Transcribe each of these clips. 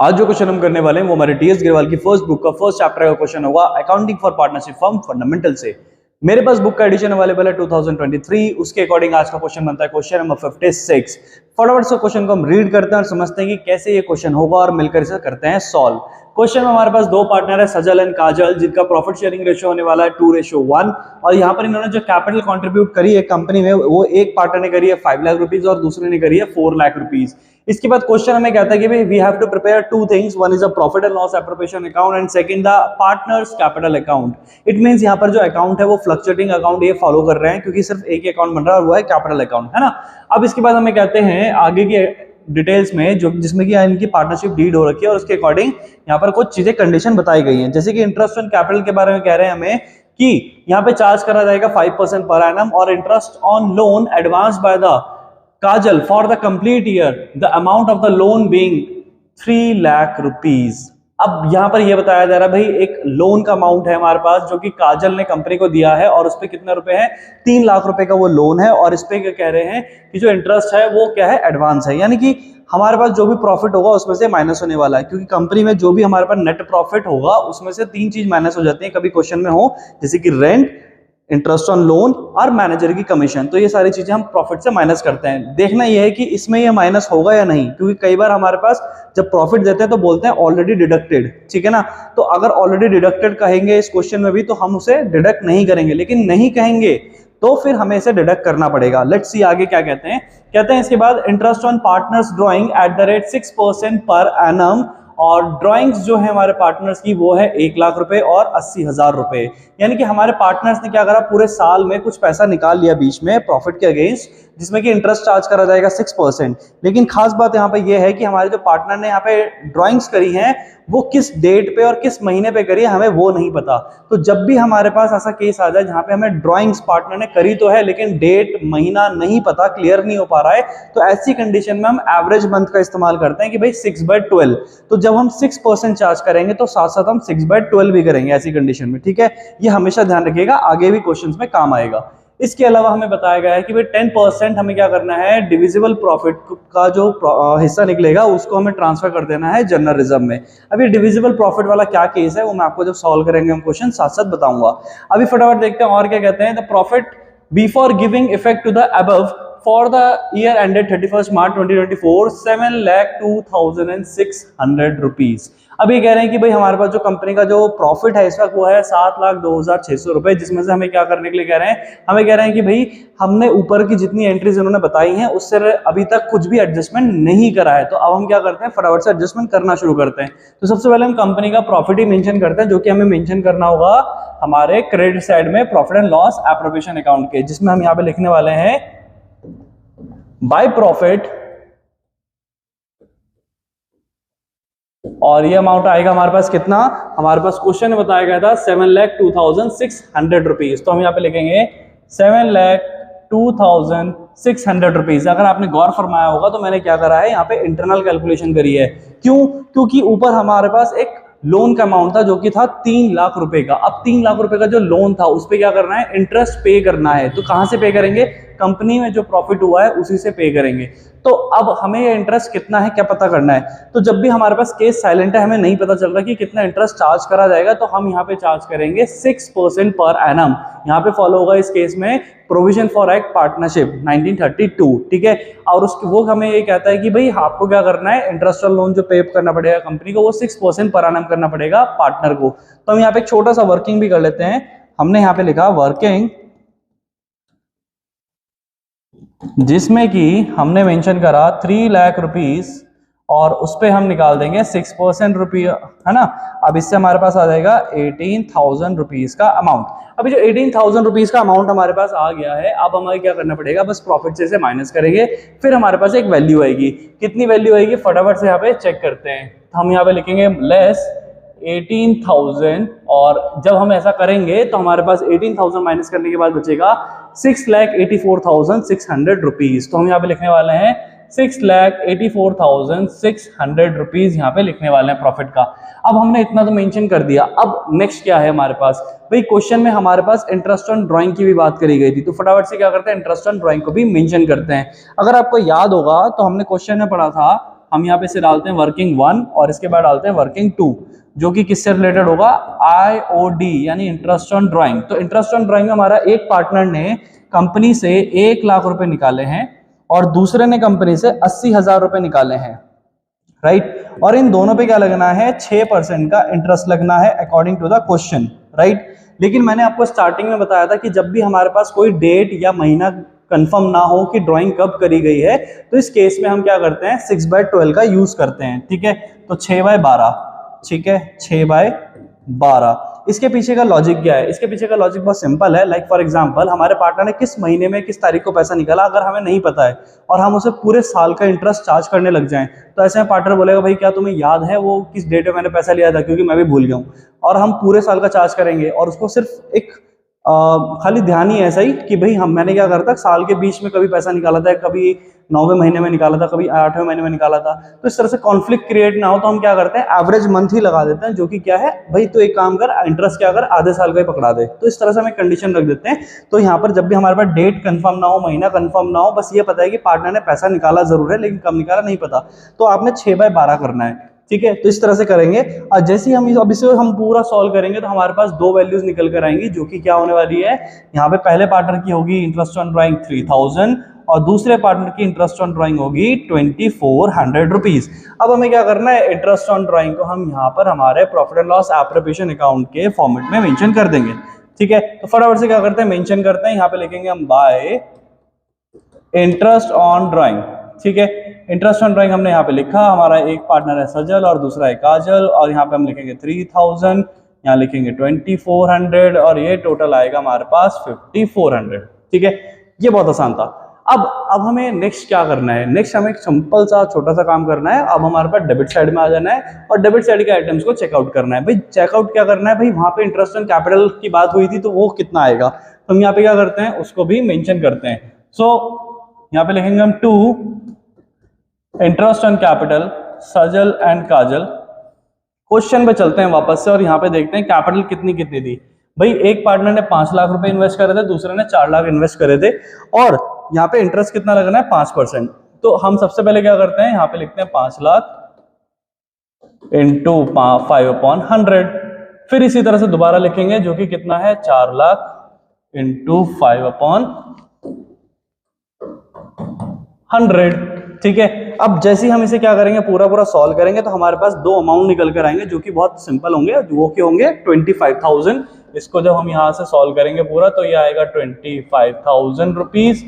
आज जो क्वेश्चन हम करने वाले हैं वो हमारे टीएस गिरवाल की फर्स्ट बुक का फर्स्ट चैप्टर का क्वेश्चन होगा accounting for partnership firm fundamental से। मेरे पास बुक का एडिशन अवेलेबल है 2023। उसके अकॉर्डिंग आज का क्वेश्चन बनता है क्वेश्चन नंबर 56। फटाफट से क्वेश्चन को हम रीड करते हैं और समझते हैं कि कैसे ये क्वेश्चन होगा और मिलकर इसे करते हैं सॉल्व। क्वेश्चन में हमारे पास दो पार्टनर है सजल एंड काजल, जिनका प्रॉफिट शेयरिंग रेशियो होने वाला है 2:1 और यहाँ पर इन्होंने जो कैपिटल कंट्रीब्यूट करी है कंपनी में वो एक पार्टनर ने करी है 5 लाख रुपीज और दूसरे ने करी है 4 लाख रुपीज। इसके बाद क्वेश्चन हमें कहता है कि we have to prepare two things, one is a profit and loss appropriation account and second the partners capital account. It means यहाँ पर जो अकाउंट है वो फ्लक्चुएटिंग अकाउंट ये फॉलो कर रहे हैं क्योंकि सिर्फ एक ही अकाउंट बन रहा है और वो है कैपिटल अकाउंट, है ना। अब इसके बाद हमें कहते हैं आगे की डिटेल्स में जो जिसमें कि इनकी पार्टनरशिप डीड हो रखी है और उसके अकॉर्डिंग यहाँ पर कुछ चीजें कंडीशन बताई गई हैं, जैसे कि इंटरेस्ट ऑन कैपिटल के बारे में कह रहे हैं हमें कि यहाँ पे चार्ज करा जाएगा 5% पर एनम और interest on loan advance by the Kajal for the complete year the amount of the loan being 3 lakh rupees. अब यहाँ पर यह बताया जा रहा है भाई एक लोन का अमाउंट है हमारे पास जो कि काजल ने कंपनी को दिया है और उस पे कितने रुपए है 3 लाख रुपए का वो लोन है और इस पे क्या कह रहे हैं कि जो इंटरेस्ट है वो क्या है एडवांस है, यानी कि हमारे पास जो भी प्रॉफिट होगा उसमें से माइनस होने वाला है क्योंकि कंपनी में जो भी हमारे पास नेट प्रॉफिट होगा उसमें से 3 चीज माइनस हो जाती है कभी क्वेश्चन में हो, जैसे कि रेंट, इंटरेस्ट ऑन लोन और मैनेजर की कमीशन। तो ये सारी चीजें हम प्रॉफिट से माइनस करते हैं। देखना यह है कि इसमें ये माइनस होगा या नहीं, क्योंकि कई बार हमारे पास जब प्रॉफिट देते हैं तो बोलते हैं ऑलरेडी डिडक्टेड, ठीक है ना। तो अगर ऑलरेडी डिडक्टेड कहेंगे इस क्वेश्चन में भी तो हम उसे डिडक्ट नहीं करेंगे, लेकिन नहीं कहेंगे तो फिर हमें इसे डिडक्ट करना पड़ेगा। लेट्स सी आगे क्या कहते हैं। कहते हैं इसके बाद interest on partners drawing at the rate 6% per annum और ड्राइंग्स जो है हमारे पार्टनर्स की वो है 1 लाख रुपए और 80,000 रुपए। यानी कि हमारे पार्टनर्स ने क्या करा पूरे साल में कुछ पैसा निकाल लिया बीच में प्रॉफिट के अगेंस्ट, जिसमें कि इंटरेस्ट चार्ज करा जाएगा 6%। लेकिन खास बात यहाँ पे ये है कि हमारे जो पार्टनर ने यहाँ पे ड्राइंग्स करी हैं वो किस डेट पे और किस महीने पे करी है हमें वो नहीं पता। तो जब भी हमारे पास ऐसा केस आ जाए जहां पे हमें ड्राइंग्स पार्टनर ने करी तो है लेकिन डेट महीना नहीं पता, क्लियर नहीं हो पा रहा है, तो ऐसी कंडीशन में हम एवरेज मंथ का इस्तेमाल करते हैं कि भाई 6/12। तो जब हम 6% चार्ज करेंगे तो साथ साथ हम 6/12 भी करेंगे ऐसी कंडीशन में, ठीक है। ये हमेशा ध्यान रखिएगा, आगे भी क्वेश्चंस में काम आएगा। इसके अलावा हमें बताया गया है कि भाई 10% हमें क्या करना है, डिविजिबल प्रॉफिट का जो हिस्सा निकलेगा उसको हमें ट्रांसफर कर देना है जनरल रिजर्व में। अभी डिविजिबल प्रॉफिट वाला क्या केस है वो मैं आपको जब सॉल्व करेंगे हम क्वेश्चन साथ साथ बताऊंगा। अभी फटाफट देखते हैं और क्या कहते हैं। The profit before giving effect to the above for the year ended 31 March 2024 7,02,600 rupees. अब ये कह रहे हैं कि भाई हमारे पास जो कंपनी का जो प्रॉफिट है इस वक्त वो है 7,02,600 रुपए, जिसमें से हमें क्या करने के लिए कह रहे हैं, हमें कह रहे हैं कि भाई हमने ऊपर की जितनी एंट्रीज उन्होंने बताई हैं उससे अभी तक कुछ भी एडजस्टमेंट नहीं करा है। तो अब हम क्या करते हैं फटाफट से एडजस्टमेंट करना शुरू करते हैं। तो सबसे पहले हम कंपनी का प्रॉफिट ही मेंशन करते हैं, जो कि हमें मेंशन करना होगा हमारे क्रेडिट साइड में profit and loss appropriation account के, जिसमें हम यहाँ पे लिखने वाले हैं बाय प्रॉफिट और ये अमाउंट आएगा हमारे पास कितना, हमारे पास क्वेश्चन में बताया गया था 7,02,600 रुपीज। तो हम यहाँ पे लिखेंगे 7,02,600 रुपीज। अगर आपने गौर फरमाया होगा तो मैंने क्या करा है यहाँ पे इंटरनल कैलकुलेशन करी है। क्यों? क्योंकि ऊपर हमारे पास एक लोन का अमाउंट था जो कि था 3 लाख रुपए का। अब 3 लाख रुपए का जो लोन था उस पे क्या करना है, इंटरेस्ट पे करना है। तो कहां से पे करेंगे, कंपनी में जो प्रॉफिट हुआ है उसी से पे करेंगे। तो अब हमें ये इंटरेस्ट कितना है क्या पता करना है। तो जब भी हमारे पास केस साइलेंट है, हमें नहीं पता चल रहा कि कितना इंटरेस्ट चार्ज करा जाएगा, तो हम यहाँ पे चार्ज करेंगे 6% पर एनम। यहाँ पे फॉलो होगा इस केस में प्रोविजन फॉर एक्ट पार्टनरशिप 1932, ठीक है। और उसकी वो हमें ये कहता है कि भाई आपको क्या करना है, इंटरेस्ट और लोन जो पे करना पड़ेगा कंपनी को वो 6% पर एनम करना पड़ेगा पार्टनर को। तो हम यहाँ पे एक छोटा सा वर्किंग भी कर लेते हैं। हमने यहाँ पे लिखा वर्किंग, जिसमें कि हमने मेंशन करा 3 लाख रुपीस और उस पे हम निकाल देंगे 6% रुपया, है ना। अब इससे हमारे पास आ जाएगा 18,000 रुपीज का अमाउंट। अभी जो 18,000 रुपीज का अमाउंट हमारे पास आ गया है, अब हमें क्या करना पड़ेगा, बस प्रॉफिट से माइनस करेंगे, फिर हमारे पास एक वैल्यू आएगी। कितनी वैल्यू आएगी फटाफट से यहाँ पे चेक करते हैं। हम यहाँ पे लिखेंगे लेस 18,000 और जब हम ऐसा करेंगे तो हमारे पास 18,000 माइनस करने के बाद बचेगा 6,84,600 रुपीज। तो हम यहाँ पे लिखने वाले हैं 6,84,600 रुपीज यहाँ पे लिखने वाले हैं प्रॉफिट का। अब हमने इतना तो मेंशन कर दिया। अब नेक्स्ट क्या है हमारे पास, भाई क्वेश्चन में हमारे पास इंटरेस्ट ऑन ड्राइंग की भी बात करी गई थी, तो फटाफट से क्या करते हैं इंटरेस्ट ऑन ड्राइंग को भी मेंशन करते हैं। अगर आपको याद होगा तो हमने क्वेश्चन में पढ़ा था हम यहाँ पे से डालते हैं वर्किंग 1 और इसके बाद डालते हैं वर्किंग 2, जो कि किससे रिलेटेड होगा, IOD यानी इंटरेस्ट ऑन ड्राइंग। तो इंटरेस्ट ऑन ड्राइंग में हमारा एक पार्टनर ने कंपनी से 1 लाख रुपए निकाले हैं और दूसरे ने कंपनी से 80,000 रुपए निकाले हैं, राइट। और इन दोनों पे क्या लगना है, 6% का इंटरेस्ट लगना है according to the question, right. लेकिन मैंने आपको स्टार्टिंग में बताया था कि जब भी हमारे पास कोई डेट या महीना कंफर्म ना हो कि ड्राइंग कब करी गई है, तो इस केस में हम क्या करते हैं, 6/12 का यूज करते हैं, ठीक है। तो 6/12, ठीक है, 6/12। इसके पीछे का लॉजिक क्या है, इसके पीछे का लॉजिक बहुत सिंपल है। लाइक फॉर एग्जांपल, हमारे पार्टनर ने किस महीने में किस तारीख को पैसा निकाला, अगर हमें नहीं पता है और हम उसे पूरे साल का इंटरेस्ट चार्ज करने लग जाएं, तो ऐसे में पार्टनर बोलेगा भाई क्या तुम्हें याद है वो किस डेट में मैंने पैसा लिया था, क्योंकि मैं भी भूल गया हूँ। और हम पूरे साल का चार्ज करेंगे और उसको सिर्फ एक खाली ध्यान ही ऐसा ही कि भाई मैंने क्या करता, साल के बीच में कभी पैसा निकाला था, कभी 9वें महीने में निकाला था, कभी 8वें महीने में निकाला था। तो इस तरह से कॉन्फ्लिक्ट क्रिएट ना हो तो हम क्या करते हैं, एवरेज मंथ ही लगा देते हैं, जो कि क्या है भाई, तो एक काम कर, इंटरेस्ट क्या कर, आधे साल का ही पकड़ा दे। तो इस तरह से हमें कंडीशन रख देते हैं। तो यहाँ पर जब भी हमारे पास डेट कंफर्म ना हो, महीना कंफर्म ना हो, बस ये पता है कि पार्टनर ने पैसा निकाला जरूर है, लेकिन कब निकाला नहीं पता, तो आपने 6/12 करना है, ठीक है। तो इस तरह से करेंगे और जैसे ही हम अब इसे हम पूरा सॉल्व करेंगे तो हमारे पास 2 वैल्यूज निकल कर आएंगी, जो कि क्या होने वाली है, यहाँ पे पहले पार्टनर की होगी इंटरेस्ट ऑन ड्राइंग 3000 और दूसरे पार्टनर की इंटरेस्ट ऑन ड्राइंग होगी 2400 रुपीज। अब हमें क्या करना है, इंटरेस्ट ऑन ड्राइंग को हम यहाँ पर हमारे profit and loss appropriation account के फॉर्मेट में मेंशन कर देंगे, ठीक है। तो फटाफट से क्या करते हैं, मेंशन करते हैं, यहाँ पे लिखेंगे हम बाय इंटरेस्ट ऑन ड्राइंग, ठीक है। इंटरेस्ट ऑन ड्राइंग हमने यहाँ पे लिखा, हमारा एक पार्टनर है सजल और दूसरा है काजल, और यहाँ पे हम लिखेंगे 3000, यहाँ लिखेंगे 2400 और ये टोटल आएगा हमारे पास 5400, ठीक है। ये बहुत आसान था। अब हमें नेक्स्ट क्या करना है, नेक्स्ट हमें एक सिंपल सा छोटा सा काम करना है। अब हमारे पास डेबिट साइड में आ जाना है और डेबिट साइड के आइटम्स को चेकआउट करना है। भाई चेकआउट क्या करना है, भाई वहां पे इंटरेस्ट ऑन कैपिटल की बात हुई थी तो वो कितना आएगा, तो हम यहाँ पे क्या करते हैं, उसको भी मेंशन करते हैं। सो यहाँ पे लिखेंगे हम 2 interest on capital Sajal and Kajal. Question पे चलते हैं वापस से और यहाँ पे देखते हैं कैपिटल कितनी कितनी थी। भाई एक पार्टनर ने 5 लाख रुपए इन्वेस्ट करे थे, दूसरे ने 4 लाख इन्वेस्ट करे थे, और यहाँ पे इंटरेस्ट कितना लगना है, 5%। तो हम सबसे पहले क्या करते हैं, यहाँ पे लिखते हैं 5 लाख इंटू 5/100। फिर इसी तरह से दोबारा लिखेंगे, जो कि कितना है, 4 लाख इंटू 5/100, ठीक है। अब जैसे ही हम इसे क्या करेंगे, पूरा सॉल्व करेंगे, तो हमारे पास 2 अमाउंट निकल कर आएंगे, जो कि बहुत सिंपल होंगे। वो क्या होंगे, 25,000। इसको जब हम यहाँ से सॉल्व करेंगे पूरा, तो ये आएगा 25,000 रुपीज,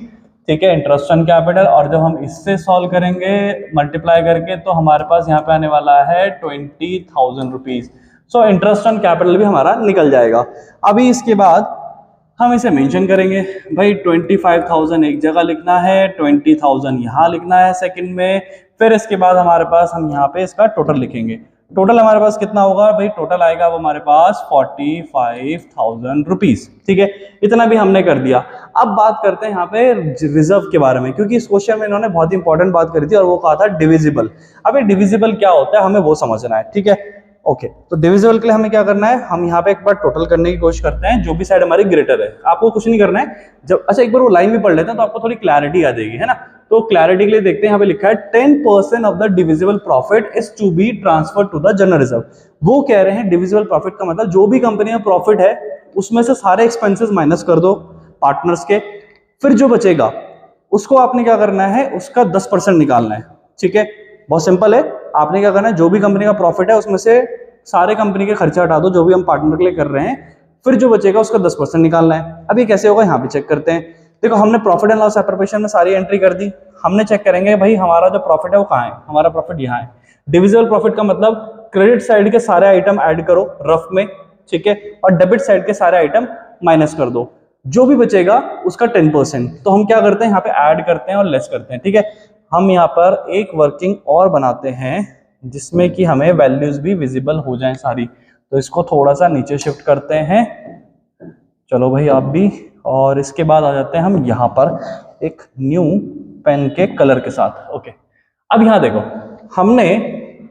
ठीक है, इंटरेस्ट ऑन कैपिटल। और जब हम इससे सॉल्व करेंगे मल्टीप्लाई करके, तो हमारे पास यहाँ पे आने वाला है 20,000 rupees. So interest on capital भी हमारा निकल जाएगा। अभी इसके बाद हम इसे मेंशन करेंगे, भाई 25,000 एक जगह लिखना है, 20,000 यहाँ लिखना है सेकंड में। फिर इसके बाद हमारे पास हम यहाँ पे इसका टोटल लिखेंगे। टोटल हमारे पास कितना होगा, भाई टोटल आएगा वो हमारे पास 45,000 रुपीज, ठीक है। इतना भी हमने कर दिया। अब बात करते हैं यहाँ पे रिजर्व के बारे में, क्योंकि इस क्वेश्चन में इन्होंने बहुत इंपॉर्टेंट बात करी थी और वो कहा था डिविजिबल। अब ये डिविजिबल क्या होता है हमें वो समझना है, ठीक है। ओके, तो डिविजिबल के लिए हमें क्या करना है, हम यहाँ पे एक बार टोटल करने की कोशिश करते हैं, जो भी साइड हमारी ग्रेटर है। आपको कुछ नहीं करना है, जब अच्छा एक बार वो लाइन भी पढ़ लेते हैं तो आपको थोड़ी क्लैरिटी आ जाएगी, है ना। तो क्लैरिटी के लिए देखते हैं, यहाँ पे लिखा है 10% of the divisible profit is to be transfer to the general reserve. वो कह रहे हैं डिविजिबल प्रॉफिट का मतलब जो भी कंपनी में प्रॉफिट है उसमें से सारे एक्सपेंसेस माइनस कर दो पार्टनर्स के, फिर जो बचेगा उसको आपने क्या करना है, उसका 10% निकालना है, ठीक है। बहुत सिंपल है, आपने क्या करना है, जो भी कंपनी का प्रॉफिट है उसमें से सारे कंपनी के खर्चे हटा दो जो भी हम पार्टनर के लिए कर रहे हैं, फिर जो बचेगा उसका 10% निकालना है। अब ये कैसे होगा, यहाँ पे चेक करते हैं। देखो हमने प्रॉफिट एंड लॉस एप्रोप्रिएशन में सारी एंट्री कर दी, हमने चेक करेंगे भाई हमारा जो प्रॉफिट है वो कहाँ है, हमारा प्रॉफिट यहाँ है। डिविजिबल प्रॉफिट का मतलब क्रेडिट साइड के सारे आइटम ऐड करो रफ में, ठीक है, और डेबिट साइड के सारे आइटम माइनस कर दो, जो भी बचेगा उसका 10%। तो हम क्या करते हैं, यहाँ पे ऐड करते हैं और लेस करते हैं, ठीक है। हम यहाँ पर एक वर्किंग और बनाते हैं जिसमें कि हमें वैल्यूज भी विजिबल हो जाएं सारी। तो इसको थोड़ा सा नीचे शिफ्ट करते हैं, चलो भाई आप भी, और इसके बाद आ जाते हैं हम यहाँ पर एक न्यू पेन के कलर के साथ। ओके, अब यहाँ देखो हमने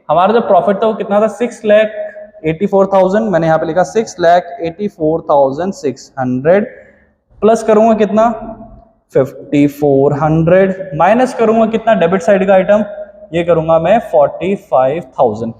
हमारा जो प्रॉफिट था वो कितना था, 6,84,000। मैंने यहाँ पे लिखा 6,84,600 प्लस करूंगा कितना 5,400, माइनस करूंगा कितना डेबिट साइड का आइटम, ये करूंगा मैं 45,000।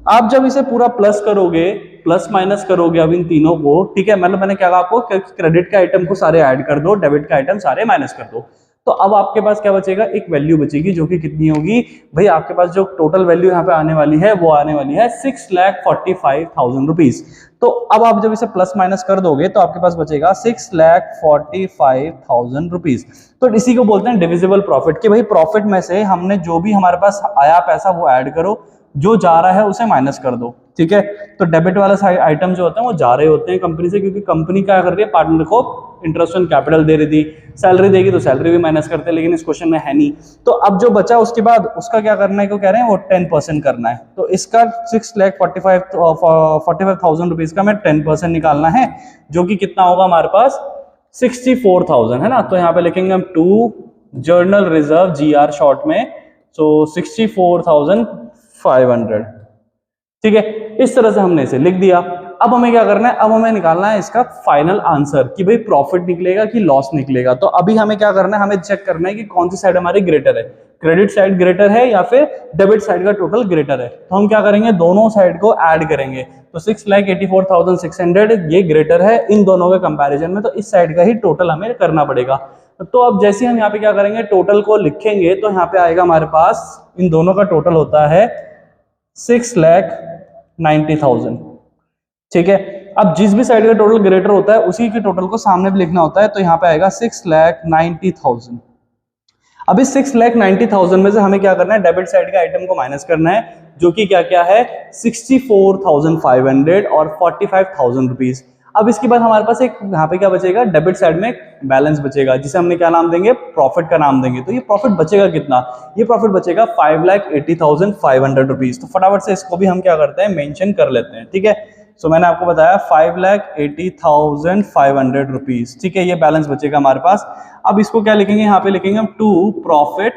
आप जब इसे पूरा प्लस करोगे, प्लस माइनस करोगे अब इन तीनों को, ठीक है, मतलब मैंने क्या कहा आपको, क्रेडिट के आइटम को सारे ऐड कर दो, डेबिट के आइटम सारे माइनस कर दो, तो अब आपके पास क्या बचेगा, एक वैल्यू बचेगी जो कि कितनी होगी भाई, आपके पास जो टोटल वैल्यू यहाँ पे आने वाली है वो आने वाली है 6,45,000 रुपीज। तो अब आप जब इसे प्लस माइनस कर दोगे तो आपके पास बचेगा 6,45,000 रुपीज। तो इसी को बोलते हैं डिविजिबल प्रॉफिट, कि भाई प्रॉफिट में से हमने जो भी हमारे पास आया पैसा वो ऐड करो, जो जा रहा है उसे माइनस कर दो, ठीक है। तो डेबिट वाला आइटम जो होते हैं वो जा रहे होते हैं कंपनी से, क्योंकि कंपनी क्या कर रही है, पार्टनर को इंटरेस्ट ऑन कैपिटल दे रही थी, सैलरी देगी तो सैलरी भी माइनस करते हैं, लेकिन इस क्वेश्चन में है नहीं। तो अब जो बचा उसके बाद उसका क्या करना है, को कह रहे हैं वो 10% करना है। तो इसका 6,45,000 रुपीज का मैं 10% निकालना है, जो कि कितना होगा हमारे पास 64,000 है ना। तो यहाँ पे लिखेंगे हम 2 जर्नल रिजर्व GR शॉर्ट में, सो 64,500, ठीक है। इस तरह से हमने इसे लिख दिया। अब हमें क्या करना है, अब हमें निकालना है इसका फाइनल आंसर कि भाई प्रॉफिट निकलेगा कि लॉस निकलेगा। तो अभी हमें क्या करना है, हमें चेक करना है कि कौन सी साइड हमारी ग्रेटर है, क्रेडिट साइड ग्रेटर है या फिर डेबिट साइड का टोटल ग्रेटर है। तो हम क्या करेंगे, दोनों साइड को ऐड करेंगे। तो 6,84,600 ये ग्रेटर है इन दोनों के कंपैरिजन में, तो इस साइड का ही टोटल हमें करना पड़ेगा। तो अब जैसे हम यहाँ पे क्या करेंगे, टोटल को लिखेंगे, तो यहाँ पे आएगा हमारे पास इन दोनों का टोटल होता है 6,90,000, ठीक है। अब जिस भी साइड का टोटल ग्रेटर होता है उसी के टोटल को सामने भी लिखना होता है, तो यहाँ पे आएगा 6,90,000। अब इस 6,90,000 में से हमें क्या करना है, डेबिट साइड के आइटम को माइनस करना है, जो कि क्या क्या है 64,500 और 45,000 रुपीज। अब इसके बाद हमारे पास एक यहाँ पे क्या बचेगा, डेबिट साइड में बैलेंस बचेगा, जिसे हमने क्या नाम देंगे, प्रॉफिट का नाम देंगे। तो ये प्रॉफिट बचेगा कितना, ये प्रॉफिट बचेगा 5,80,500 रुपीज। तो फटाफट से इसको भी हम क्या करते हैं, मेंशन कर लेते हैं, ठीक है। सो मैंने आपको बताया 5,80,500 रुपीज, ठीक है, ये बैलेंस बचेगा हमारे पास। अब इसको क्या लिखेंगे, यहाँ पे लिखेंगे हम टू प्रॉफिट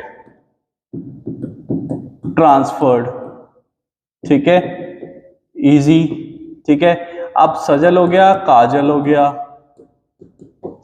ट्रांसफर्ड, ठीक है, इजी, ठीक है। अब सजल हो गया, काजल हो गया,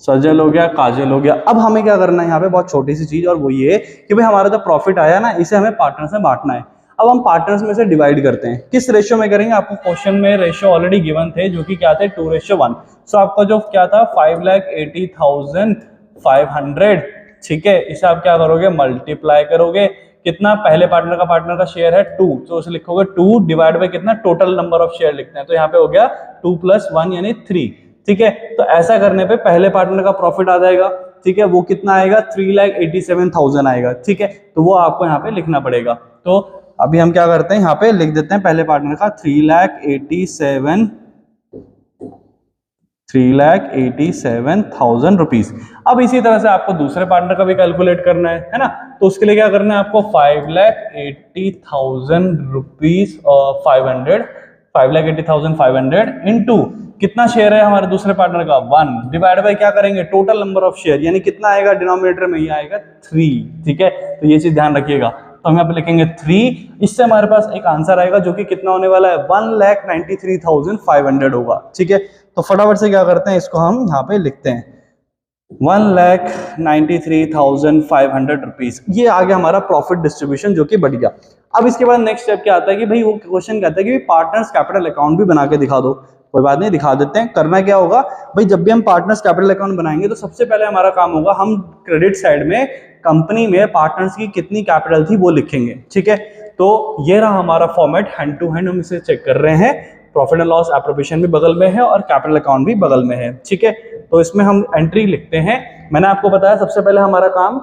सजल हो गया, काजल हो गया। अब हमें क्या करना है, यहाँ पे बहुत छोटी सी चीज, और वो ये कि भाई हमारा जो प्रॉफिट आया ना, इसे हमें पार्टनर्स में बांटना है। अब हम पार्टनर्स में से डिवाइड करते हैं, किस रेशियो में करेंगे, आपको क्वेश्चन में रेशियो ऑलरेडी गिवन थे, जो कि क्या थे 2:1। सो आपका जो क्या था 5,80,500, ठीक है, इसे आप क्या करोगे, मल्टीप्लाई करोगे, कितना, पहले पार्टनर का शेयर है 2, तो उसे लिखोगे 2 डिवाइड बाय कितना, टोटल नंबर ऑफ शेयर लिखते हैं, तो यहाँ पे हो गया 2 + 1 यानी 3, ठीक है। तो ऐसा करने पे पहले पार्टनर का प्रॉफिट आ जाएगा, ठीक है, वो कितना आएगा 3,87,000 आएगा, ठीक है। तो वो आपको यहाँ पे लिखना पड़ेगा। तो अभी हम क्या करते हैं, यहाँ पे लिख देते हैं पहले पार्टनर का 3,87,000 रुपीज। अब इसी तरह से आपको दूसरे पार्टनर का भी कैलकुलेट करना है ना। तो उसके लिए क्या करना है आपको, 5,80,000 रुपीज और 5,80,500 इंटू कितना शेयर है हमारे दूसरे पार्टनर का 1 डिवाइड बाय क्या करेंगे, टोटल नंबर ऑफ शेयर, यानी कितना आएगा डिनोमिनेटर में, ये आएगा 3, ठीक है। तो ये चीज ध्यान रखिएगा। तो हम यहाँ पे लिखेंगे 3, इससे हमारे पास एक आंसर आएगा जो कि कितना होने वाला है 1,93,500 होगा, ठीक है। तो फटाफट से क्या करते हैं, इसको हम यहाँ पे लिखते हैं 1,93,500 रुपीज। ये आ गया हमारा प्रॉफिट डिस्ट्रीब्यूशन, जो कि बढ़ गया। अब इसके बाद नेक्स्ट स्टेप क्या आता है कि भाई वो क्वेश्चन कहता है कि पार्टनर्स कैपिटल अकाउंट भी बना के दिखा दो। कोई बात नहीं, दिखा देते हैं। करना क्या होगा भाई, जब भी हम पार्टनर्स कैपिटल अकाउंट बनाएंगे तो सबसे पहले हमारा काम होगा, हम क्रेडिट साइड में कंपनी में पार्टनर्स की कितनी कैपिटल थी वो लिखेंगे, ठीक है। तो ये रहा हमारा फॉर्मेट, हैंड टू हैंड हम इसे चेक कर रहे हैं। प्रॉफिट एंड लॉस एप्रोप्रिएशन भी बगल में है और कैपिटल अकाउंट भी बगल में है, ठीक है। तो इसमें हम एंट्री लिखते हैं। मैंने आपको बताया सबसे पहले हमारा काम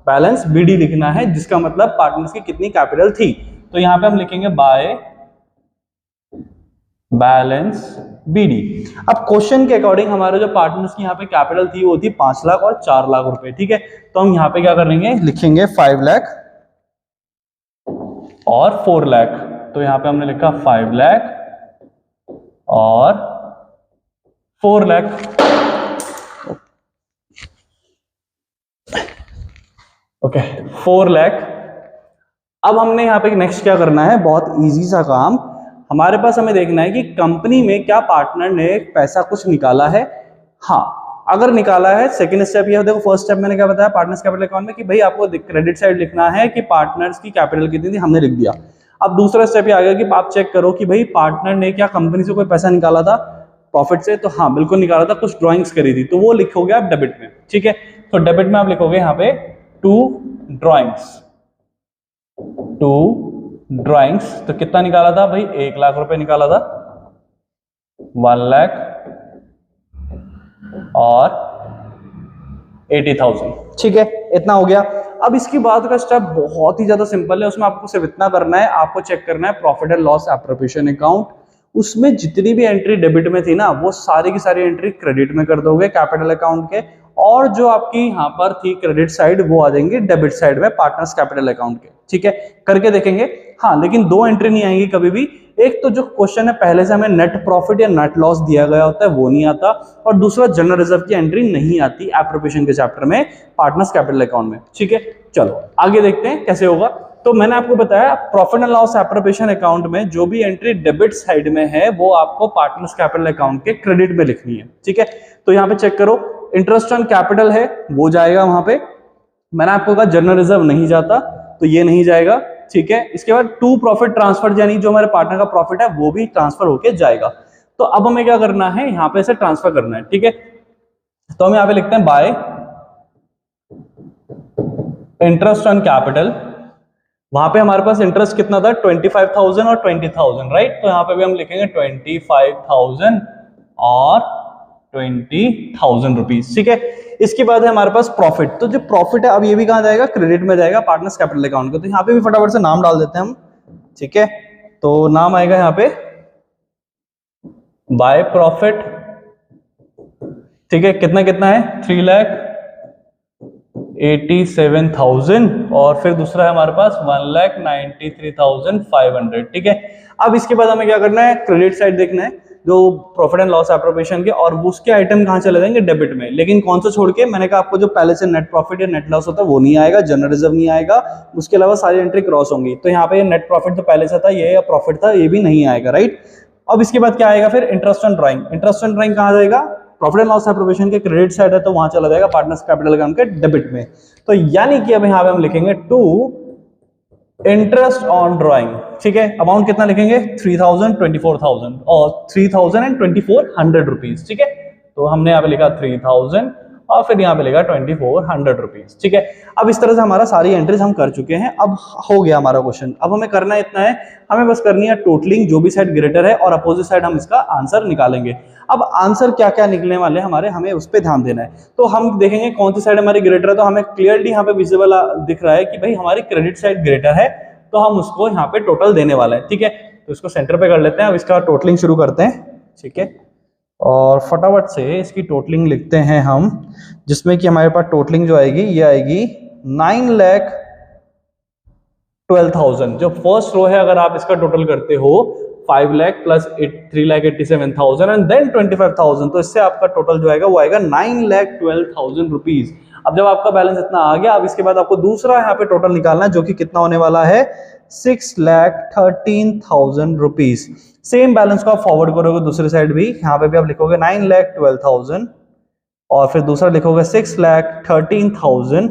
बैलेंस BD लिखना है, जिसका मतलब पार्टनर्स की कितनी कैपिटल थी। तो यहाँ पे हम लिखेंगे बाय बैलेंस BD। अब क्वेश्चन के अकॉर्डिंग हमारे जो पार्टनर्स की यहाँ पे कैपिटल थी वो थी 5 लाख और 4 लाख रुपए, ठीक है। तो हम यहाँ पे क्या करेंगे, लिखेंगे 5 लाख और 4 लाख। तो यहाँ पे हमने लिखा 5 लाख और 4 लाख। ओके, 4 लाख। अब हमने यहाँ पे नेक्स्ट क्या करना है, बहुत इजी सा काम। हमारे पास हमें देखना है कि कंपनी में क्या पार्टनर ने पैसा कुछ निकाला है। हाँ, अगर निकाला है, सेकंड स्टेप ये देखो, फर्स्ट स्टेप मैंने क्या बताया पार्टनर्स कैपिटल अकाउंट में कि भाई आपको क्रेडिट साइड लिखना है कि पार्टनर्स की कैपिटल कितनी थी, हमने लिख दिया। अब दूसरा स्टेप ये आ गया कि आप चेक करो कि भाई पार्टनर ने क्या कंपनी से कोई पैसा निकाला था प्रॉफिट से, तो हाँ बिल्कुल निकाला था, कुछ ड्राइंग्स करी थी, तो वो लिखोगे आप डेबिट में, ठीक है। तो डेबिट में आप लिखोगे यहाँ पे 2 ड्राइंग्स, तो कितना निकाला था भाई, 1 लाख रुपए निकाला था, 1 लाख और 80,000, ठीक है, इतना हो गया। अब इसके बाद का स्टेप बहुत ही ज्यादा सिंपल है, उसमें आपको सिर्फ इतना करना है, आपको चेक करना है profit and loss appropriation account, उसमें जितनी भी एंट्री डेबिट में थी ना वो सारी की सारी एंट्री क्रेडिट में कर दोगे कैपिटल अकाउंट के, और जो आपकी यहाँ पर थी क्रेडिट साइड वो आ जाएंगी डेबिट साइड में पार्टनर्स कैपिटल अकाउंट के, ठीक है, करके देखेंगे। हाँ लेकिन 2 एंट्री नहीं आएंगी कभी भी, एक तो जो क्वेश्चन है पहले से हमें नेट प्रॉफिट या नेट लॉस दिया गया होता है वो नहीं आता, और दूसरा जनरल रिजर्व की एंट्री नहीं आती एप्रोप्रिएशन के चैप्टर में पार्टनर्स कैपिटल अकाउंट में, ठीक है। चलो आगे देखते हैं कैसे होगा। तो मैंने आपको बताया profit and loss appropriation account में जो भी एंट्री डेबिट साइड में है वो आपको पार्टनर्स कैपिटल अकाउंट के क्रेडिट में लिखनी है, ठीक है। तो यहाँ पे चेक करो, इंटरेस्ट ऑन कैपिटल है वो जाएगा वहां पे, मैंने आपको कहा जनरल रिजर्व नहीं जाता तो ये नहीं जाएगा, ठीक है। इसके बाद टू प्रॉफिट ट्रांसफर, यानी जो हमारे पार्टनर का प्रॉफिट है वो भी ट्रांसफर होके जाएगा। तो अब हमें क्या करना है, यहाँ पे से ट्रांसफर करना है, ठीक है। तो हम यहाँ पे लिखते हैं बाय इंटरेस्ट ऑन कैपिटल, वहां पे हमारे पास इंटरेस्ट कितना था 25,000 और 20,000, राइट। तो यहाँ पे भी हम लिखेंगे 25,000 और 20,000 रुपीज, ठीक है। इसके बाद है हमारे पास प्रॉफिट, तो जो प्रॉफिट है अब ये भी कहां जाएगा, क्रेडिट में जाएगा पार्टनर्स कैपिटल अकाउंट को। तो यहाँ पे भी फटाफट से नाम डाल देते हैं हम, ठीक है। तो नाम आएगा यहाँ पे बाय प्रॉफिट, ठीक है। कितना कितना है 3,87,000 और फिर दूसरा है हमारे पास 1,93,500, ठीक है। अब इसके बाद हमें क्या करना है, क्रेडिट साइड देखना है जो प्रॉफिट एंड लॉस एप्रोप्रिएशन के, और उसके आइटम कहां चले जाएंगे डेबिट में, लेकिन कौन सा छोड़ के, मैंने कहा आपको जो पहले से नेट प्रॉफिट या नेट लॉस होता है वो नहीं आएगा, जनरल रिजर्व नहीं आएगा, उसके अलावा सारी एंट्री क्रॉस होंगी। तो यहाँ पे नेट प्रॉफिट तो पहले से था, ये प्रॉफिट था ये भी नहीं आएगा, राइट। अब इसके बाद क्या आएगा फिर, interest on drawing, interest on drawing कहां जाएगा, प्रॉफिट एंड लॉस एप्रोप्रिएशन के क्रेडिट साइड है तो वहां चला जाएगा पार्टनर्स कैपिटल अकाउंट के डेबिट में। तो यानी कि अब यहाँ पे हम लिखेंगे टू इंटरेस्ट ऑन ड्राइंग, ठीक है। अमाउंट कितना लिखेंगे 3,000, 24,000 और 3,024 रुपीज, ठीक है। तो हमने यहाँ पे लिखा 3,000 और फिर यहाँ पे लिखा 2,400 रुपीज, ठीक है। अब इस तरह से हमारा सारी एंट्रीज हम कर चुके हैं, अब हो गया हमारा क्वेश्चन। अब हमें करना इतना है, हमें बस करनी है टोटलिंग, जो भी साइड ग्रेटर है और अपोजिट साइड हम इसका आंसर निकालेंगे। अब आंसर क्या क्या निकलने वाले हमारे, हमें उस पर ध्यान देना है। तो हम देखेंगे कौन सी साइड हमारी ग्रेटर है, तो हमें क्लियरली यहाँ पे विजिबल दिख रहा है कि भाई हमारी क्रेडिट साइड ग्रेटर है, तो हम उसको यहाँ पे टोटल देने वाला है, ठीक है। तो इसको सेंटर पे कर लेते हैं, अब इसका टोटलिंग शुरू करते हैं, ठीक है। और फटाफट से इसकी टोटलिंग लिखते हैं हम, जिसमें कि हमारे पास टोटलिंग जो आएगी ये आएगी 9,12,000। जो फर्स्ट रो है अगर आप इसका टोटल करते हो 5 लाख प्लस 3,87,000 एंड देन 25,000, तो इससे आपका टोटल जो आएगा वो आएगा 9,12,000 रुपीज। अब जब आपका बैलेंस इतना आ गया, अब इसके बाद आपको दूसरा यहाँ पे टोटल निकालना है जो कि कितना होने वाला है 6,13,000 रुपीज। सेम बैलेंस को आप फॉरवर्ड करोगे दूसरी साइड भी, यहाँ पे भी आप लिखोगे 9,12,000 और फिर दूसरा लिखोगे 6,13,000।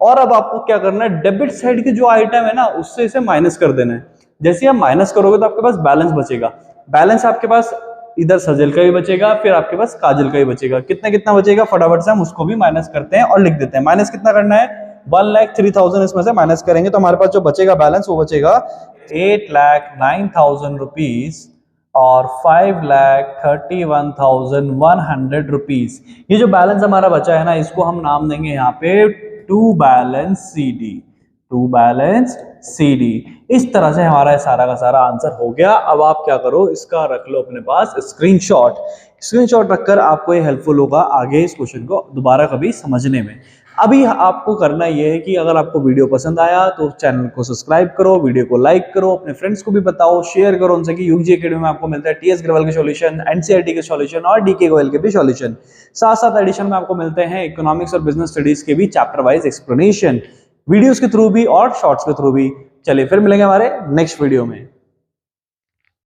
और अब आपको क्या करना है, डेबिट साइड की जो आइटम है ना उससे इसे माइनस कर देना है। जैसे आप माइनस करोगे तो आपके पास बैलेंस बचेगा, बैलेंस आपके पास इधर सजल का भी बचेगा, फिर आपके पास काजल का भी बचेगा। कितना कितना बचेगा फटाफट से हम उसको भी माइनस करते हैं और लिख देते हैं। माइनस कितना करना है 1,03,000, इसमें से माइनस करेंगे तो हमारे पास जो बचेगा बैलेंस वो बचेगा 8,09,000 रुपीज और 5,31,100 रुपीज। ये जो बैलेंस हमारा बचा है ना, इसको हम नाम देंगे यहाँ पे to balance CD, to balance CD। इस तरह से हमारा सारा का सारा आंसर हो गया। अब आप क्या करो, इसका रख लो अपने पास स्क्रीनशॉट, स्क्रीनशॉट रखकर आपको ये हेल्पफुल होगा आगे इस क्वेश्चन को दोबारा कभी समझने में। अभी आपको करना यह है कि अगर आपको वीडियो पसंद आया तो चैनल को सब्सक्राइब करो, वीडियो को लाइक करो, अपने फ्रेंड्स को भी बताओ, शेयर करो उनसे कि यूजी एकेडमी में आपको मिलता है TS ग्रेवाल के सॉल्यूशन, NCERT के सॉल्यूशन और DK गोयल के भी सॉल्यूशन। साथ साथ एडिशन में आपको मिलते हैं इकोनॉमिक्स और बिजनेस स्टडीज के भी चैप्टर वाइज एक्सप्लेनेशन, वीडियोस के थ्रू भी और शॉर्ट्स के थ्रू भी। चलिए फिर मिलेंगे हमारे नेक्स्ट वीडियो में।